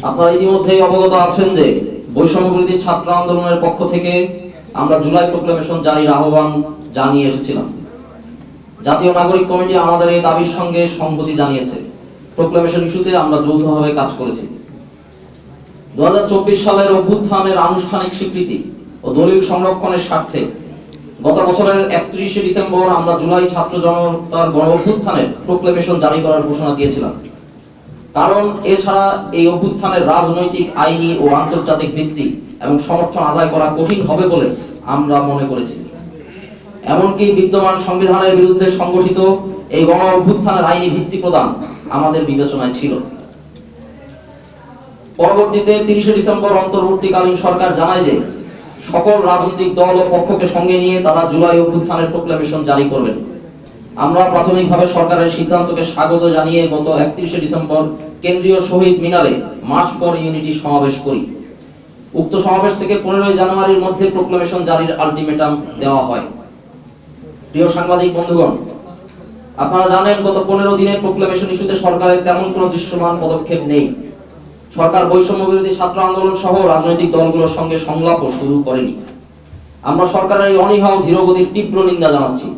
আপনারা ইতিমধ্যেই অবগত আছেন যে বৈষম্যবিরোধী ছাত্র আন্দোলনের পক্ষ থেকে আমরা জুলাই প্রোক্লেমেশন জারির আহ্বান জানিয়ে এসেছিলাম। জাতীয় নাগরিক কমিটি আমাদের এই দাবির সঙ্গে সংহতি জানিয়েছে। প্রোক্লেমেশন ইস্যুতে আমরা যৌথভাবে কাজ করেছি। 2024 সালের অভ্যুত্থানের আনুষ্ঠানিক স্বীকৃতি ও দলিল সংরক্ষণের স্বার্থে গত বছরের 31 ডিসেম্বর আমরা জুলাই ছাত্র জনতার গণ অভ্যুত্থানের প্রোক্লেমেশন জারি করার ঘোষণা দিয়েছিলাম। কারণ এছাড়া এই অভ্যুত্থানের রাজনৈতিক, আইনি ও আন্তর্জাতিক ভিত্তি এবং সমর্থন আদায় করা কঠিন হবে বলে আমরা মনে করেছি। এমনকি বিদ্যমান সংবিধানের বিরুদ্ধে সংগঠিত এই গণ অভ্যুত্থানের আইনি ভিত্তি প্রদান আমাদের বিবেচনায় ছিল। পরবর্তীতে 30 ডিসেম্বর অন্তর্বর্তীকালীন সরকার জানায় যে সকল রাজনৈতিক দল ও পক্ষকে সঙ্গে নিয়ে তারা জুলাই অভ্যুত্থানের প্রোক্লেমেশন জারি করবেন। আমরা প্রাথমিকভাবে সরকারের সিদ্ধান্তকে স্বাগত জানিয়ে গত 31 ডিসেম্বর কেন্দ্রীয় শহীদ মিনারে মার্চ ফর ইউনিটি সমাবেশ করি। উক্ত সমাবেশ থেকে 15 জানুয়ারির মধ্যে প্রোক্লেমেশন জারির আলটিমেটাম দেওয়া হয়। প্রিয় সাংবাদিক বন্ধুগণ, আপনারা জানেন গত 15 দিনে প্রোক্লেমেশন ইস্যুতে সরকারের তেমন কোনো দৃশ্যমান পদক্ষেপ নেই। সরকার বৈষম্য বিরোধী ছাত্র আন্দোলন সহ রাজনৈতিক দলগুলোর সঙ্গে সংলাপও শুরু করেনি। আমরা সরকারের এই অনীহা ও ধীরগতির তীব্র নিন্দা জানাচ্ছি।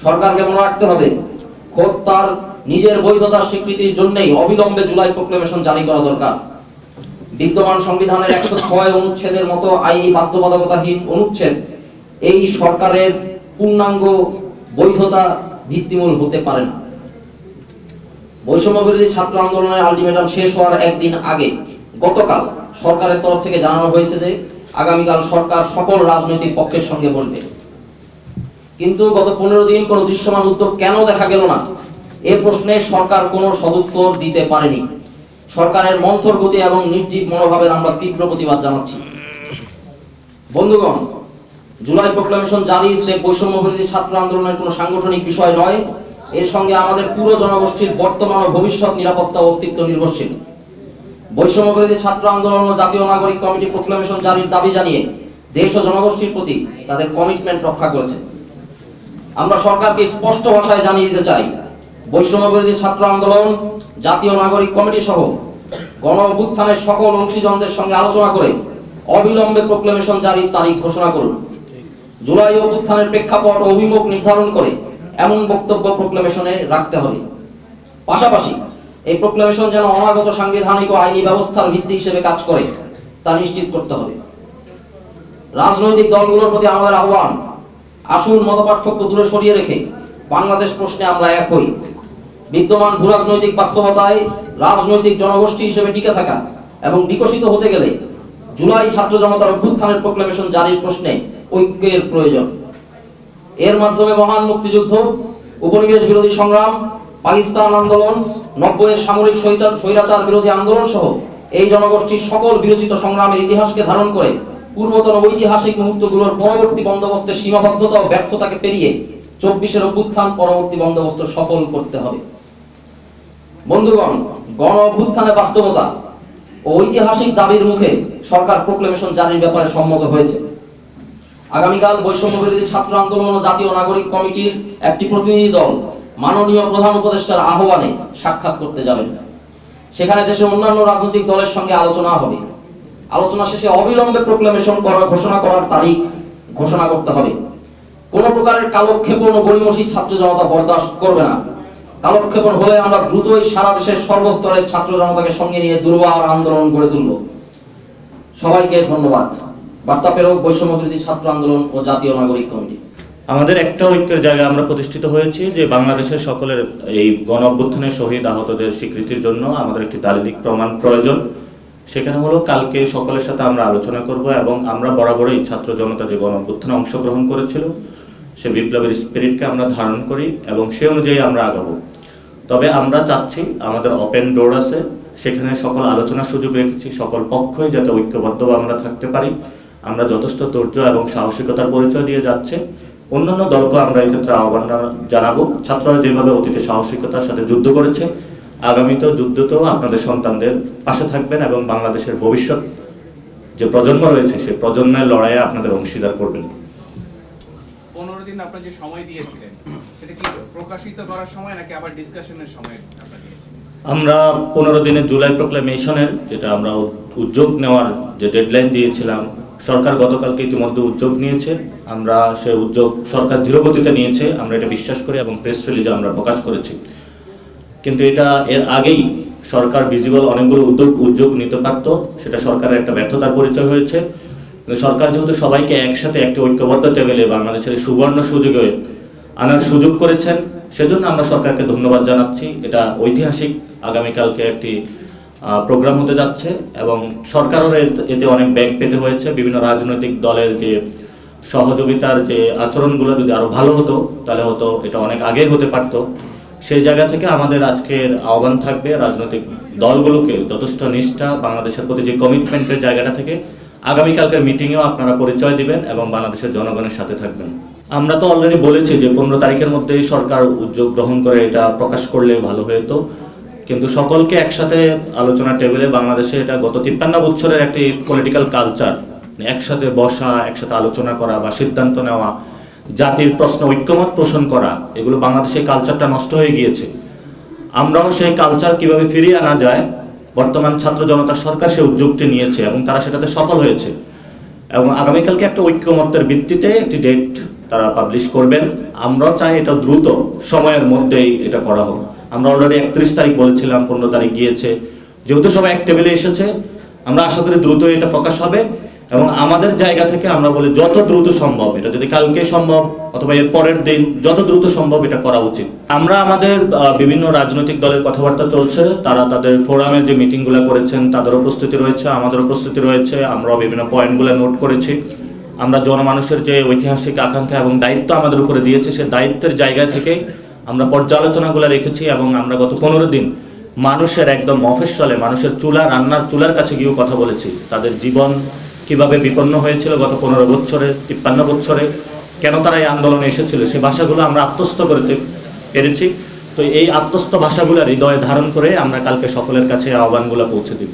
সরকারকে মনে রাখতে হবে, খোদ তার নিজের বৈধতার স্বীকৃতির জন্যই অবিলম্বে জুলাই প্রোক্লেমেশন জারি করা দরকার। বিদ্যমান সংবিধানের 106 অনুচ্ছেদের মতো আইনি বাধ্যবাধকতাহীন অনুচ্ছেদ এই সরকারের পূর্ণাঙ্গ বৈধতা ভিত্তিমূল হতে পারে না। বৈষম্য বিরোধী ছাত্র আন্দোলনের আলটিমেটাম শেষ হওয়ার একদিন আগে গতকাল সরকারের তরফ থেকে জানানো হয়েছে যে আগামীকাল সরকার সকল রাজনৈতিক পক্ষের সঙ্গে বসবে। কিন্তু গত 15 দিন কোনো দৃশ্যমান উদ্যোগ কেন দেখা গেল না, এ প্রশ্নে সরকার কোনো সদুত্তর দিতে পারেনি। সরকারের মন্থর গতি এবং নির্জীব মনোভাবের আমরা তীব্র প্রতিবাদ জানাচ্ছি। বন্ধুগণ, জুলাই প্রোক্লেমেশন জারি সে বৈষম্য বিরোধী ছাত্র আন্দোলনের কোনো সাংগঠনিক বিষয় নয়। এর সঙ্গে আমাদের পুরো জনগোষ্ঠীর বর্তমান ও ভবিষ্যৎ নিরাপত্তা ও অস্তিত্ব নির্ভরশীল। বৈষম্য বিরোধী ছাত্র আন্দোলন ও জাতীয় নাগরিক কমিটি প্রোক্লেমেশন জারির দাবি জানিয়ে দেশ ও জনগোষ্ঠীর প্রতি তাদের কমিটমেন্ট রক্ষা করেছে। আমরা সরকারকে স্পষ্ট ভাষায় জানিয়ে দিতে চাই, বৈষম্য বিরোধী ছাত্র আন্দোলন, জাতীয় নাগরিক কমিটি সহ গণ অভ্যুত্থানের সকল অংশীজনদের সঙ্গে আলোচনা করে অবিলম্বে প্রোক্লেমেশন জারির তারিখ ঘোষণা করুন। জুলাই অভ্যুত্থানের প্রেক্ষাপট ও অভিমুখ নির্ধারণ করে এমন বক্তব্য প্রোক্লেমেশনে রাখতে হবে। পাশাপাশি এই প্রোক্লেমেশন যেন অনাগত সাংবিধানিক ও আইনি ব্যবস্থার ভিত্তি হিসেবে কাজ করে তা নিশ্চিত করতে হবে। রাজনৈতিক দলগুলোর প্রতি আমাদের আহ্বান, আসল মতপার্থক্য দূরে সরিয়ে রেখে বাংলাদেশ প্রশ্নে আমরা এক হই। বিদ্যমান ভূরাজনৈতিক বাস্তবতায় রাজনৈতিক জনগোষ্ঠী হিসেবে টিকে থাকা এবং বিকশিত হতে গেলে জুলাই ছাত্র জনতার অভ্যুত্থানের প্রোক্লেমেশন জারির প্রশ্নে ঐক্যের প্রয়োজন। এর মাধ্যমে মহান মুক্তিযুদ্ধ, উপনিবেশ বিরোধী সংগ্রাম, পাকিস্তান আন্দোলন, 90-এর সামরিক স্বৈরাচার বিরোধী আন্দোলন সহ এই জনগোষ্ঠীর সকল বিরোচিত সংগ্রামের ইতিহাসকে ধারণ করে পূর্বতন ঐতিহাসিক মুহূর্তগুলোর পরবর্তী বন্দোবস্তের সীমাবদ্ধতা ও ব্যর্থতাকে পেরিয়ে 24-এর অভ্যুত্থান পরবর্তী বন্দোবস্ত সফল করতে হবে। বন্ধুগণ, গণ অভ্যুত্থানের বাস্তবতা ও ঐতিহাসিক দাবির মুখে সরকার প্রোক্লেমেশন জারির ব্যাপারে সম্মত হয়েছে। আগামীকাল বৈষম্য বিরোধী ছাত্র আন্দোলন ও জাতীয় নাগরিক কমিটির একটি প্রতিনিধি দল মাননীয় প্রধান উপদেষ্টার আহ্বানে সাক্ষাৎ করতে যাবেন। সেখানে দেশের অন্যান্য রাজনৈতিক দলের সঙ্গে আলোচনা হবে। আলোচনা শেষে অবিলম্বে প্রোক্লেমেশন ঘোষণা করার তারিখ ঘোষণা করতে হবে। কোন প্রকারের কালক্ষেপণ ও গড়িমসি ছাত্র জনতা বরদাস্ত করবে না। কালক্ষেপণ হলে আমরা দ্রুতই সারা দেশের সর্বস্তরের ছাত্র জনতাকে সঙ্গে নিয়ে দুর্বার আন্দোলন গড়ে তুলব। সবাইকে ধন্যবাদ। বার্তা প্রেরক, বৈষম্য বিরোধী ছাত্র আন্দোলন ও জাতীয় নাগরিক কমিটি। আমাদের একটা ঐক্যের জায়গায় আমরা প্রতিষ্ঠিত হয়েছি যে বাংলাদেশের সকলের এই গণ অভ্যুত্থানের শহীদ আহতদের স্বীকৃতির জন্য আমাদের একটি দালিলিক প্রমাণ প্রয়োজন। সেখানে হলো কালকে সকলের সাথে আমরা আলোচনা করব এবং আমরা বরাবরই ছাত্র জনতা যে গণ অভ্যুত্থানে অংশগ্রহণ করেছিল সে বিপ্লবের স্পিরিটকে আমরা ধারণ করি এবং সে অনুযায়ী আমরা আগাবো। তবে আমরা চাচ্ছি আমাদের ওপেন ডোর আছে, সেখানে সকল আলোচনার সুযোগ রেখেছি, সকল পক্ষই যাতে ঐক্যবদ্ধভাবে আমরা থাকতে পারি। আমরা যথেষ্ট ধৈর্য এবং সাহসিকতার পরিচয় দিয়ে যাচ্ছে। অন্যান্য দলকে আমরা এক্ষেত্রে আহ্বান জানাবো, ছাত্ররা যেভাবে অতীতে সাহসিকতার সাথে যুদ্ধ করেছে আগামীতেও যুদ্ধতেও আপনাদের সন্তানদের পাশে থাকবেন এবং বাংলাদেশের ভবিষ্যৎ যে প্রজন্ম রয়েছে সেই প্রজন্মের লড়াইয়ে আপনাদের অংশীদার করবেন। 15 দিন আপনারা যে সময় দিয়েছিলেন সেটা কি প্রকাশিত করার সময় নাকি আবার ডিসকাশনের সময় আপনারা দিয়েছিলেন? আমরা 15 দিনের জুলাই প্রোক্লামেশনের যেটা আমরা উদ্যোগ নেওয়ার যে ডেডলাইন দিয়েছিলাম, সরকার গতকালকে ইতিমধ্যে উদ্যোগ নিয়েছে। আমরা সেই উদ্যোগ সরকার ধীরগতিতে নিয়েছে, আমরা এটা বিশ্বাস করি এবং প্রেস রিলিজে আমরা প্রকাশ করেছি। কিন্তু এটা এর আগেই সরকার ভিজিবল অনেকগুলো উদ্যোগ নিতে পারত, সেটা সরকারের একটা ব্যর্থতার পরিচয় হয়েছে। কিন্তু সরকার যেহেতু সবাইকে একসাথে একটি ঐক্যবদ্ধ টেবিলে বাংলাদেশের সুবর্ণ সুযোগে আনার সুযোগ করেছেন, সেজন্য আমরা সরকারকে ধন্যবাদ জানাচ্ছি। এটা ঐতিহাসিক আগামীকালকে একটি প্রোগ্রাম হতে যাচ্ছে এবং সরকারও এতে অনেক ব্যাংক পেতে হয়েছে। বিভিন্ন রাজনৈতিক দলের যে সহযোগিতার যে আচরণগুলো যদি আরো ভালো হতো তাহলে হয়তো এটা অনেক আগে হতে পারতো। সেই জায়গা থেকে আমাদের আজকের আহ্বান থাকবে রাজনৈতিক দলগুলোকে যথেষ্ট নিষ্ঠা, বাংলাদেশের প্রতি যে কমিটমেন্টের জায়গাটা থেকে আগামীকালকের মিটিংয়েও আপনারা পরিচয় দিবেন এবং বাংলাদেশের জনগণের সাথে থাকবেন। আমরা তো অলরেডি বলেছি যে 15 তারিখের মধ্যেই সরকার উদ্যোগ গ্রহণ করে এটা প্রকাশ করলে ভালো হতো, কিন্তু সকলকে একসাথে আলোচনা টেবিলে বাংলাদেশে এটা গত 53 বছরের একটি পলিটিক্যাল কালচার, একসাথে বসা, একসাথে আলোচনা করা বা সিদ্ধান্ত নেওয়া, জাতির প্রশ্ন ঐক্যমত পোষণ করা, এগুলো বাংলাদেশের কালচারটা নষ্ট হয়ে গিয়েছে। আমরাও সেই কালচার কিভাবে ফিরিয়ে আনা যায়, বর্তমান ছাত্র জনতা সরকার সেই উদ্যোগটি নিয়েছে এবং তারা সেটাতে সফল হয়েছে এবং আগামীকালকে একটা ঐক্যমতের ভিত্তিতে একটি ডেট তারা পাবলিশ করবেন। আমরাও চাই এটা দ্রুত সময়ের মধ্যেই এটা করা হোক। আমরা অলরেডি 31 তারিখ বলেছিলাম, 15 তারিখ গিয়েছে, যেহেতু সবাই এক টেবিলে এসেছে আমরা আশা করি দ্রুত এটা প্রকাশ হবে এবং আমাদের জায়গা থেকে আমরা বলি যত দ্রুত সম্ভব, এটা যদি কালকে সম্ভব অথবা এর পরের দিন যত দ্রুত সম্ভব এটা করা উচিত। আমরা আমাদের বিভিন্ন রাজনৈতিক দলের কথাবার্তা চলছে, তারা তাদের ফোরামের যে মিটিংগুলো করেছেন তাদেরও প্রস্তুতি রয়েছে, আমাদেরও প্রস্তুতি রয়েছে, আমরাও বিভিন্ন পয়েন্টগুলো নোট করেছি। আমরা জনমানুষের যে ঐতিহাসিক আকাঙ্ক্ষা এবং দায়িত্ব আমাদের উপরে দিয়েছে, সে দায়িত্বের জায়গা থেকে আমরা পর্যালোচনাগুলো রেখেছি এবং আমরা গত 15 দিন মানুষের একদম মফস্বলে, মানুষের রান্নার চুলার কাছে গিয়েও কথা বলেছি। তাদের জীবন কিভাবে বিপন্ন হয়েছিল গত 15 বছরে, 53 বছরে, কেন তারা এই আন্দোলনে এসেছিল, সেই ভাষাগুলো আমরা আত্মস্থ করতে পেরেছি। তো এই আত্মস্থ ভাষাগুলো হৃদয়ে ধারণ করে আমরা কালকে সকলের কাছে আহ্বানগুলো পৌঁছে দিব।